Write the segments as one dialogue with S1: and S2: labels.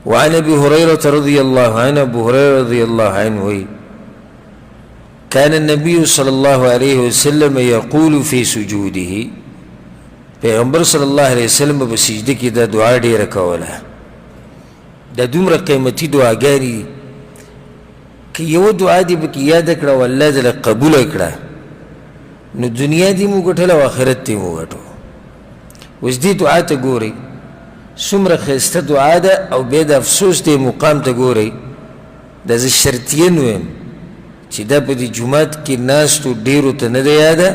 S1: وعن ابي هريره رضي الله عنه، ابو هريره رضي الله عنه وی كان النبي صلى الله عليه وسلم يقول في سجوده، پیغمبر صلی الله علیه وسلم په سجده کې دا دعا ډیره کوله. دا دومره قیمتي دعاګانې که یو دعا دې پکې یاد کړه او الله دې قبول کړه نو دنیا دې مو ګټله او آخرت دې مو ګټو. اوس دې دعا ته ګورئ څومره ښایسته دعا ده، او بیا د افسوس دې مقام ته ګورئ. دا زه شرطیه ویم چې دا په دې جومات کې ناستو ډېرو ته نه ده یاده،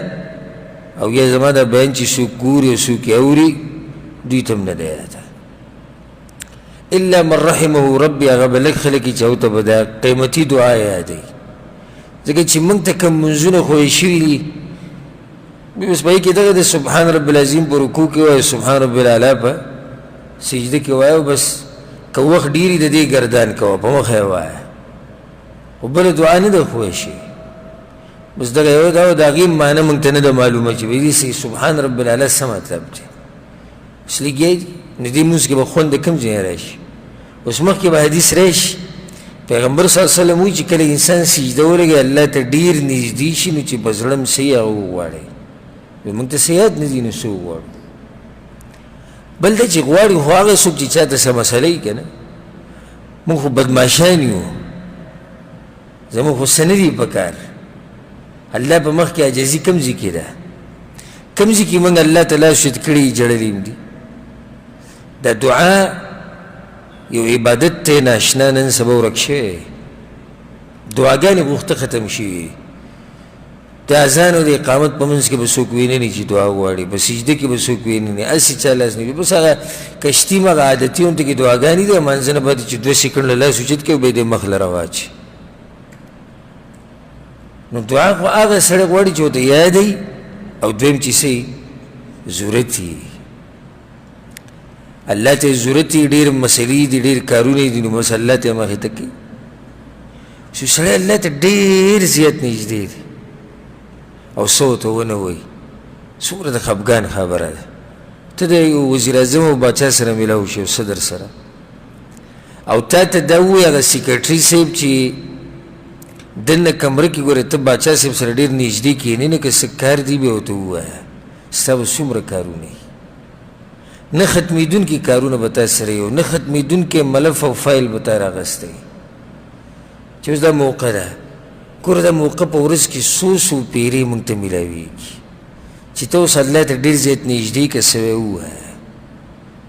S1: او یا زما دا بیان چې څوک ګوري او څوک یې اوري دوی ته هم نه ده یاده. الا من رحمه ربي، هغه به لږ خلک چې هغو ته به دا قیمتي دعا یادوي، ځکه چې موږ ته کوم منځونه ښویې شوي دي بس په هغې کې دغه د سبحان رب العظیم په رکوع کې وایو، سبحان رب الاعلی په سجده کې وایو، بس که وخت ډېري د دې ګردان کوه په مخه یې وایه، خو بله دعا نه ده ښویې شوې. بس دغه یو دا د هغې معنی موږ ته نه ده معلومه چې دې سبحان رب الاعلی څه مطلب دی. اوس لګیا دي نو دې لمونځ کې به خوند د کوم ځای راشي. اوس مخکې به حدیث راشي پیغمبر صلی الله علیه وسلم وایي چې کله انسان سجده ولګي الله ته ډېر نږدې شي نو چې په زړه م څه یې هغه وغواړئ. موږ ته څه یاد نه دي نو څه وغواړو. بل دا چې غواړي خو هغه څوک چې چا ته څه مسله وي که نه، موږ خو بدماشان یو، زموږ خو څه نه دي په کار. الله په مخ کې عاجزي کوم ځای کې ده؟ کوم ځای کې موږ الله ته لاس اوچت کړي جړلي هم دي؟ دا دعا یو عبادت ته ناشنا نن سبا ورک شوی، دعاګانې غوښته ختم شوي. د اذان او د اقامت په منځ کې به څوک ویني نه چې دعا غواړي، په سجده کې به څوک ویني نه، هسې چا لاس نه وي. بس هغه کشتي مغه عادتي غوندې کې دعاګانې دي، منځ نه پاتې چې 2 سیکنډ لاس اوچت کوي بیا یې د مخ له رواچي. نو دعا خو هغه سړی غواړي چې ورته یاد وي، او دویم چې څه ضرورت وي الله ته ضرورت وي، ډېر مسلې دي ډېر کارونه دي، نو بس الله ته مخې ته کوي. چې سړی الله ته ډېر زیات نږدې دی او څه ورته ونه وایي، څومره د خفګان خبره ده. ته د وزیر اعظم او باچا سره میلاو شي او صدر سره، او تا ته دا ووایي هغه سیکرټري صاحب چې دننه کمره کې ګوره ته باچا صاحب سره ډېر نږدې کښېنې نو که څه کار دی بیا ورته ووایه، ستا به څومره کارونه وي. نه ختمېدونکي کارونه به تا سره یو، نه ختمېدونکی ملف او فایل به تا راغستی. چې اوس دا موقع ده، ګوره دا موقع په ورځ کې څو پیرې موږ ته میلاویږي چې ته اوس الله ته ډېر زیات نږدې که څه ووایه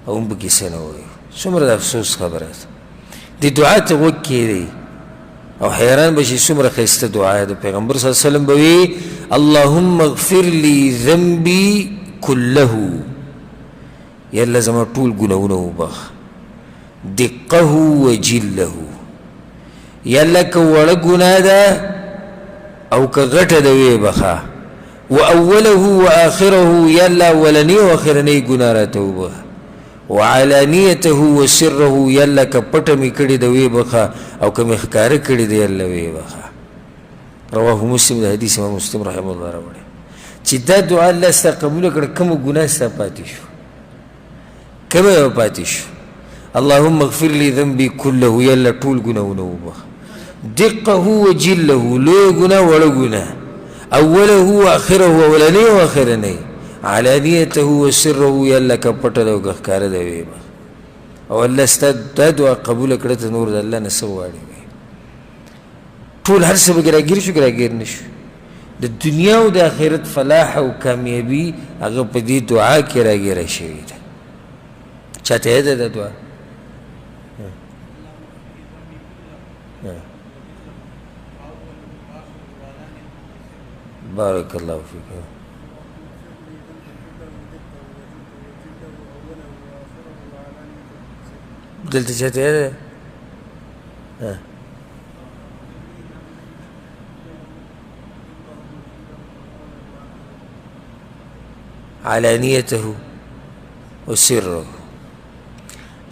S1: او هم پکې څه نه وایو. څومره د افسوس خبره ده. دې دعا ته غوږ کښېږدئ او حیران به شي څومره ښایسته دعا ده. پیغمبر صلی الله علیه وسلم به وي اللهم اغفر لي ذنبي كله، یا الله زما ټول ګناهونه وبخ، دقه وجله، یا الله که وړه ګناه ده او که غټه ده ویې بخه، و اوله و آخره، یا الله اولنی و آخرنی ګناه راته وبخه، وعلانیته و سره، یا الله که پټه مې کړې ده ویې بخه او که مې ښکاره کړې ده یا الله ویې بخه. رواه مسلم، د حدیث امام مسلم رحمه الله راوړی. چې دا دعا الله ستا قبوله کړه کومه ګناه ستا پاتې شو، کومه یې پاتې شو. اللهم اغفر لي ذنبي كله، یا الله ټول ګناهونه وبخه، دقه وجله، لوی ګناه وړه ګناه، اوله واخره، اولنی و آخرنی، علانیته وسره، یا الله که پټه ده او که ښکاره ده ویې بخه. او الله ستا دا دعا قبوله کړه ته نور د الله نه څه وغواړې. ټول هر څه پکې راګیر شو که راګیر نه شو. د دنیا او د آخرت فلاح او کامیابي هغه په دې دعا کې راګیره شوې ده. چاته یې ده دا دعا؟ بارک الله فیک. دلته چاته یې ده؟ علانیته و سره.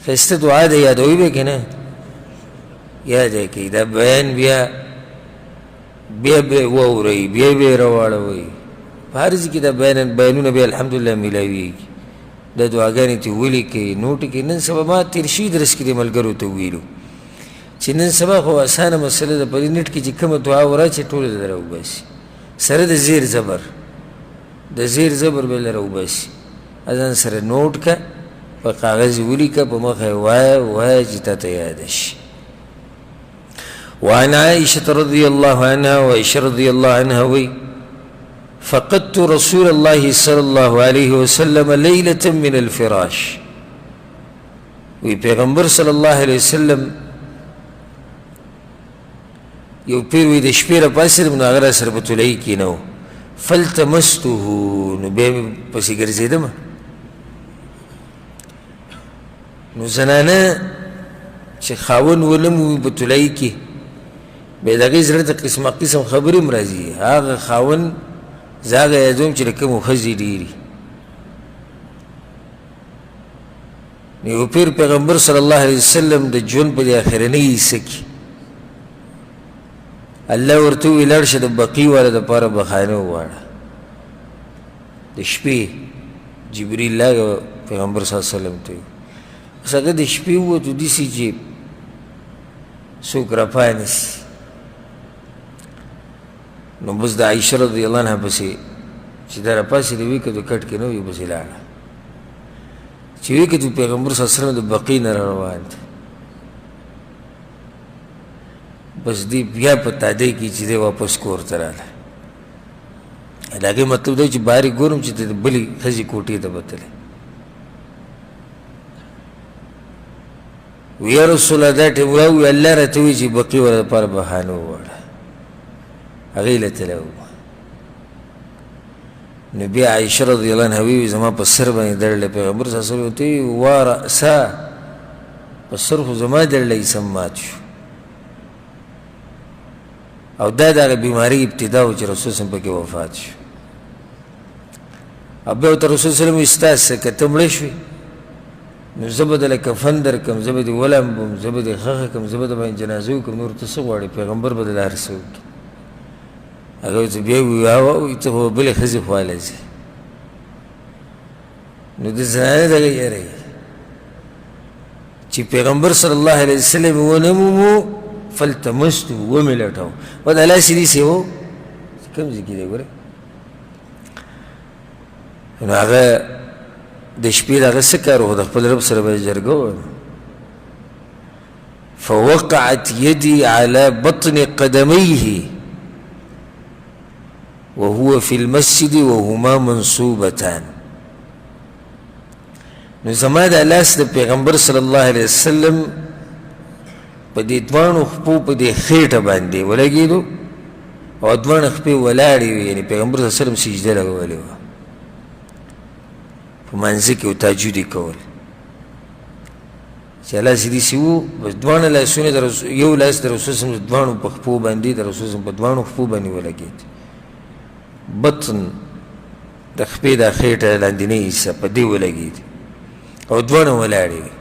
S1: ښایسته دعا ده، یادوي به که نه؟ یاد یې کړئ. دا بیان بیا به واورئ، بیا به یې راواړوئ. په هر ځای کې دا بیانونه بیا الحمدلله میلاویږي. دا دعاګانې ته ولیکئ نوټ کړئ. نن سبا ما تېر شوي درس کې دې ملګرو ته ویلو چې نن سبا خو اسانه مسله ده په دې نیټ کې چې کومه دعا وراچې ټوله دې راوباسي سره د زیر زبر د زیر زبر به یې راوباسي ځان سره نوټ کړه په کاغذ ولیکه په مخه یې وایه وایه چې تا ته یاده شي. وعن عائشة رضي الله عنها وعائشة رضي الله عنها وي فقدت رسول الله صلى الله عليه وسلم ليلة من الفراش وی پیغمبر صلی الله علیه وسلم یو پیر وی د شپې را پاسېدم نو هغه راسره په طلایي کېنه فالتمسته نو بیا مې پسې ګرځېدم نو زنانه چې خاوند ونه مومي په طلایي کې بیا د هغې زړه ته قسمه قسم خبرې هم راځي هغه خاوند زه هغه یادوم چې د کومو ښځې ډېري نو یو پیر پیغمبر صلی الله علیه وسلم د ژوند په دې اخرنۍ حصه کې الله ورته وویل لاړ شه د بقي والا دپاره بخانه وغواړه د شپې جبریل راغی پیغمبر صلی الله علیه وسلم ته بس هغه د شپې ووتو داسې چې څوک راپانیسي نو بس د عایشه رضی الله عنها پسې چې دا راپاسېده ویې کتو کټ کې نه وي پسې لاړه چې ویې کتو پیغمبر صلی الله علیه وسلم د بقي نه روان دی بس دی بیا په تادی کې چې دی واپس کور ته راغله د هغې مطلب دا چې بهر یې ګورم چې د بلې ښځې کوټې ته بتلی وی یا رسول الله دا ټیم وایي الله راته وایي چې بقي والا دپاره بهانه وغواړه هغې له تلی وه نو بیا عایشه رضی الله عنها ویي زما په سر باندې دړلی پیغمبر صلی الله علیه وسلم ته ویي وا رأسا په سر خو زما دړلی سم مات شو او دا د هغه بیمارۍ ابتدا و چې رسول صلی پکې وفات شو او بیا ورته رسول صلی وایي ستاسې که ته مړه شوې نو زه به دله کفن درکړم زه به دې ولمبم زه به دې ښخه کړم زه به د باندې جنازه وکړم نور ته څه غواړې پیغمبر به دله هر څه وکړي هغه ورته بیا ووایي اوه ته خو بلې ښځې خواله ځې نو د زنانه دغه یاره چې پیغمبر صلی الله علیه وسلم ونه مومو فالتمسته ومې لټاو و د الله سې داسې و کوم ځای کې دی ګوره نو هغه د شپې د هغه څه کار و د خپل رب سره به یې جرګه وه فوقعت يدي على بطن قدميه وهو في المسجد وهما منصوبتان نو زما د لاس د پیغمبر صلی الله علیه وسلم په دې دواړو خپو په دې خېټه باندې ولګېدو او دواړه خپې ولاړې وې یعنې پیغمبر صلی الله علیه وسلم سجده لګولې وه په منځه کې تهجد یې کول چې لاس یې داسې و بس دواړه لاسونه یو لاس د رسول صلی الله علیه وسلم دواړو په خپو باندې د رسول صلی الله علیه وسلم په دواړو خپو باندې ولګېد بطن د خپې دا خېټه لاندینۍ حصه په دې ولګېد او دواړه ولاړې وې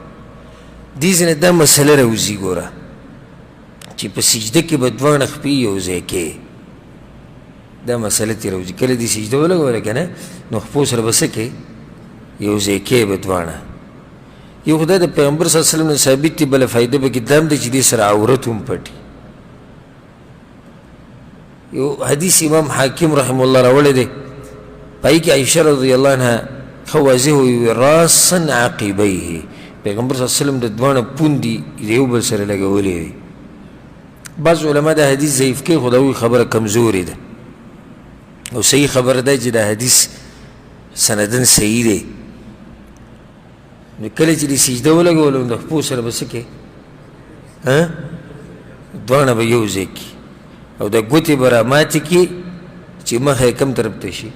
S1: دې ځینې دا مسله راوځي ګوره چې په سجده کې به دواړه خپې یو ځای کې دا مسله ترې راوځي کله دې سجده ولګوله که نه نو خپو سره به څه کې یو ځای کې به دواړه یو خدای د پیغمبر صلی الله علیه وسلم نه ثابت دي بله فایده به کې دا هم ده چې دې سره عورت هم پټي یو حدیث امام حاکم رحمه الله راوړی دی پای کې عایشه رضی الله عنها ښه واضح وي راسا عقبیه پیغمبر صلی الله علیه وسلم د دواړه پوندې د یو بل سره لګولې وي بعض علما دا حدیث ضعیف کوي خو د هغوی خبره کمزورې ده او صحیح خبره ده چې دا حدیث سندن صحیح دی نو کله چې دې سجده ولګولو نو د خپو سره به څه کې دواړه به یو ځای کې او د ګوتې به راماتې کړي چې مخه یې کوم طرف ته شي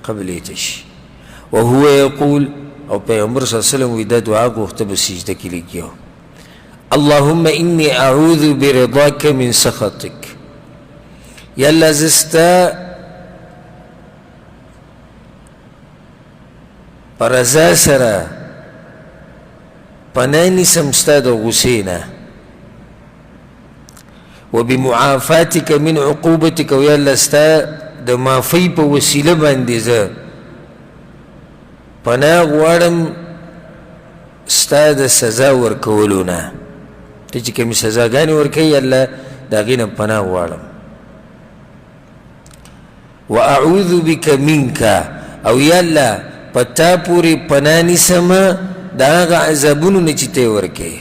S1: قبلې ته شي وهو یقول او پیغمبر صلی الله علیه وسلم وی دا دعا غوښته به سجده کې لګیا اللهم انی اعوذ برضاک من سخطک یا الله زه ستا په رضا سره پناه نیسم ستا د غصې نه وبمعافاتک من عقوبتک او یا الله ستا د معافۍ په وسیله باندې زه پناه غواړم ستا د سزا ورکولو نه، ته چې کومې سزاګانې ورکوي الله د هغې نه پناه غواړم. واعوذ بک منک، او یا الله په تا پورې پناه نیسمه د هغه عذابونو نه چې ته یې ورکوې.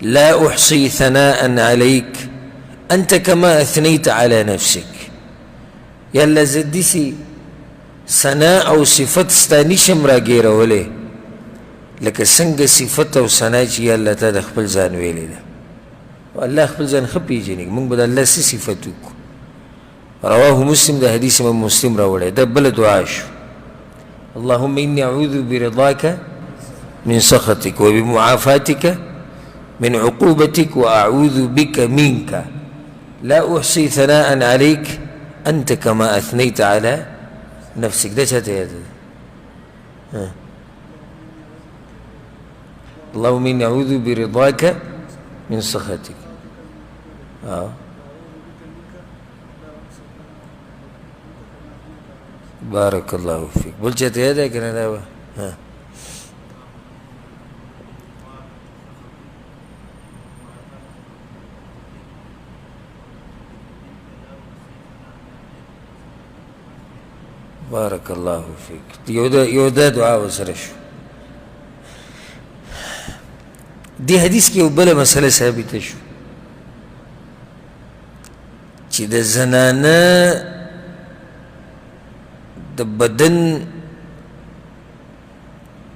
S1: لا احصي ثناء عليك انت كما اثنيت على نفسك. یا الله زه داسې ثنا او صفت ستا نشم راګیرولی لکه څنګه صفت او ثنا چې یا الله تا د خپل ځان ویلې ده. الله خپل ځان ښه پېژني، موږ به د الله څه صفت وکړو. رواه مسلم، د حدیث امام مسلم راوړی. دا بله دعا شو، اللهم إني أعوذ برضاك من سخطك وبمعافاتك من عقوبتك وأعوذ بك منك لا أحصي ثناء عليك أنت كما أثنيت على نفسك. ده چاته یاد ده؟ اللهم إني أعوذ برضاك من سخطك. بارك الله فيك. بل چاته یاد ده کنه دا؟ بارك الله فيك. یو دا دعا وسره شو. دی حدیث کې یو بله مسله ثابته شو چې د زنانه د بدن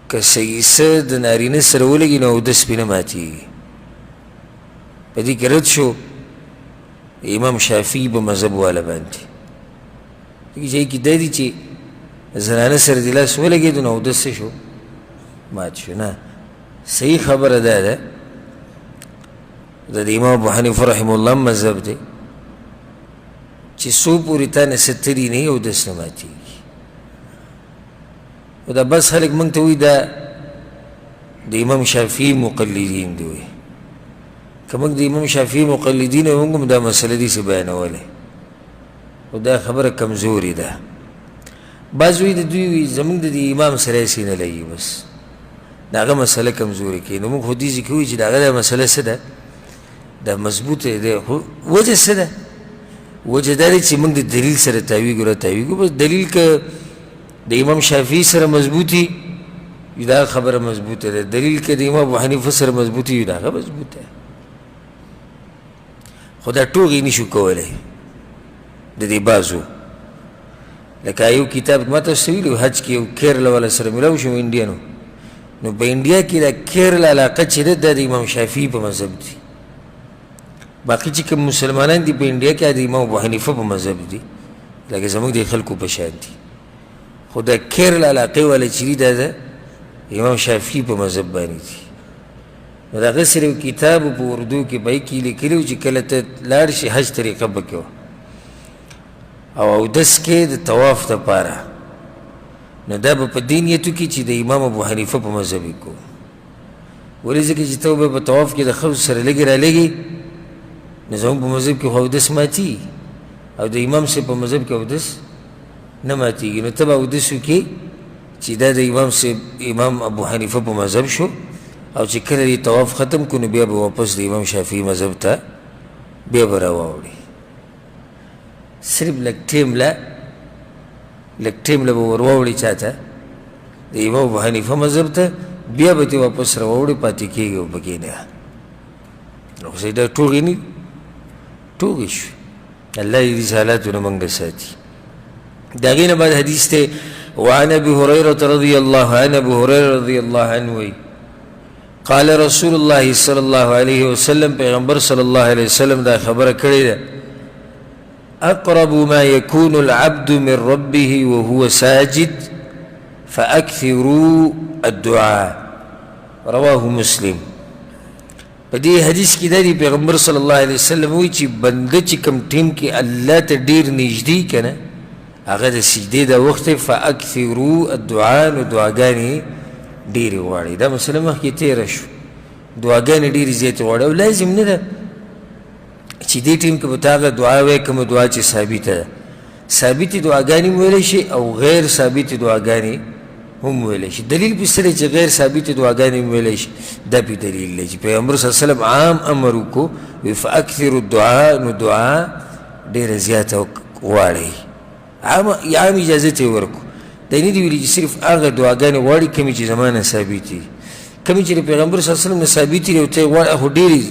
S1: که سیسه د نارینه سره ولګي نو اودس پې نه ماتېږي. په دې کې رد شو امام شافعي په مذهب والا باندې. ځای کې دا دي چې زنانه سره د لاس ولګېدو نو اودس څه شو؟ مات شو. نه، صحیح خبره دا ده د امام ابو حنیفه رحمه الله مذهب دی چې څو پورې تا نه ستري نه وي اودس نه ماتېږي. او دا بس خلک موږ ته وایي دا د امام شافعي مقلدین دي وایي. که موږ د امام شافعي مقلدین وایو موږ هم دا مسله داسې بیانولی، او دا خبره کمزوري ده. بعض وایي د دوی وایي زموږ د امام سره هسې نه لګي، بس د هغه مسله کمزوري کوي. نو موږ خو دې ځکه وایو چې د هغه دا مسله څه ده؟ دا مضبوطه ده. خو وجه څه ده؟ وجه دا دی چې موږ د دلیل سره تاویږو راتاویږو. بس دلیل که د امام شافعي سره مضبوطي وي دا خبره مضبوطه ده، دلیل که د امام ابو حنیفه سره مضبوطي وي دا هغه مضبوطه ده. خو دا ټوغې نشو کولی د دې بعضو. لکه یو کتاب ما تاسو ته ویلي حج کې یو کیرلا والا سره ملاو شوم انډیانو، نو په انډیا کې دا کیرلا علاقه چې ده دا د امام شافعي په مذهب دي. باقي چې کوم مسلمانان دي په انډیا کې د امام ابو حنیفه په مذهب دي، لکه زموږ د خلکو په شان دي. خو دا کیرلا علاقې والا چې دي دا د امام شافعي په مذهب باندې دي. نو د هغه سره یو کتاب په اردو کې به یې کې لیکلي و چې کله ته لاړ شي حج طریقه به کې وه او اودس کې د طواف دپاره، نو دا به په دې نیت وکړي چې د امام ابو حنیفه په مذهب یې کوو. ولې ځکه چې ته به په طواف کې د ښځو سره لږې رالږې، نو زموږ په مذهب کې خو اودس ماتېږي او د امام صاحب په مذهب کې اودس نه ماتېږي. نو ته به اودس وکړې چې دا د امام صاحب امام ابو حنیفه په مذهب شو، او چې کله دې طواف ختم کړو نو بیا به واپس د امام شافعي مذهب ته بیا به راواوړي. صرف لږ ټیم له به ور واوړي چا ته؟ د امام ابو حنیفه مذهب ته، بیا به ترې واپس راواوړي، پاتې کېږي او پکې نه. نو خو دا ټوغې نه ټوغې شوې. الله دې دې حالاتو نه موږ ساتي. د هغې نه بعد حدیث دی وعن ابي هريره رضي الله عنه، ابو هريره رضي الله عنه وایي قال رسول الله صلى الله عليه وسلم، پیغمبر صلی الله علیه وسلم دا خبره کړې ده اقرب ما يكون العبد من ربه وهو ساجد فاكثروا الدعاء. رواه مسلم. په دې حدیث کې دا دی پیغمبر صلی الله علیه وسلم وایي چې بنده چې کوم ټیم کې الله ته ډېر نږدې که نه هغه د سجدې د وخت فاکثروا الدعاء، نو دعاګانې ډېرې غواړي. دا مسله مخکې تېره شو، دعاګانې ډېرې زیاتې غواړي او لازم نه ده چې دې ټیم کې به تا هغه دعا وایي کومه دعا چې ثابته ده. ثابت دعاګانې ویلی شي او غیر ثابت دعاګانې هم ویلی شي. دلیل په سره چې غیر ثابت دعاګانې ویلی شي دا په دلیل دی چې پیغمبر صلی الله علیه وسلم عام امر وکړو وی فاکثروا الدعاء، نو دعا ډېره زیاته غواړئ، عام اجازت یې ورکړو. دا نه دي ویلي چې صرف هغه دعاګانې غواړي کومې چې زما نه ثابتې دي، کومې چې د پیغمبر صلی الله علیه وسلم نه ثابتې دي او ته یې غواړې خو ډېرې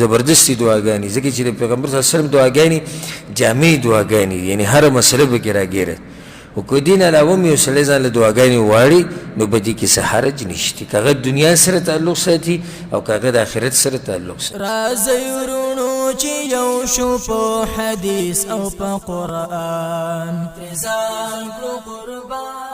S1: زبردستې دعاګانې، ځکه چې د پیغمبر صلی الله علیه وسلم دعاګانې جامع دعاګانې دي، یعنې هره مسله پکې راګیره. خو که دین علاوه هم یو سړی ځان له دعاګانې غواړي نو په دې کې څه حرج نشته، که هغه دنیا سره تعلق ساتي او که هغه د آخرت سره تعلق ساتي.
S2: راځئ ورونو چې یو شو په حدیث او په قرآن، ځان کړو قربان.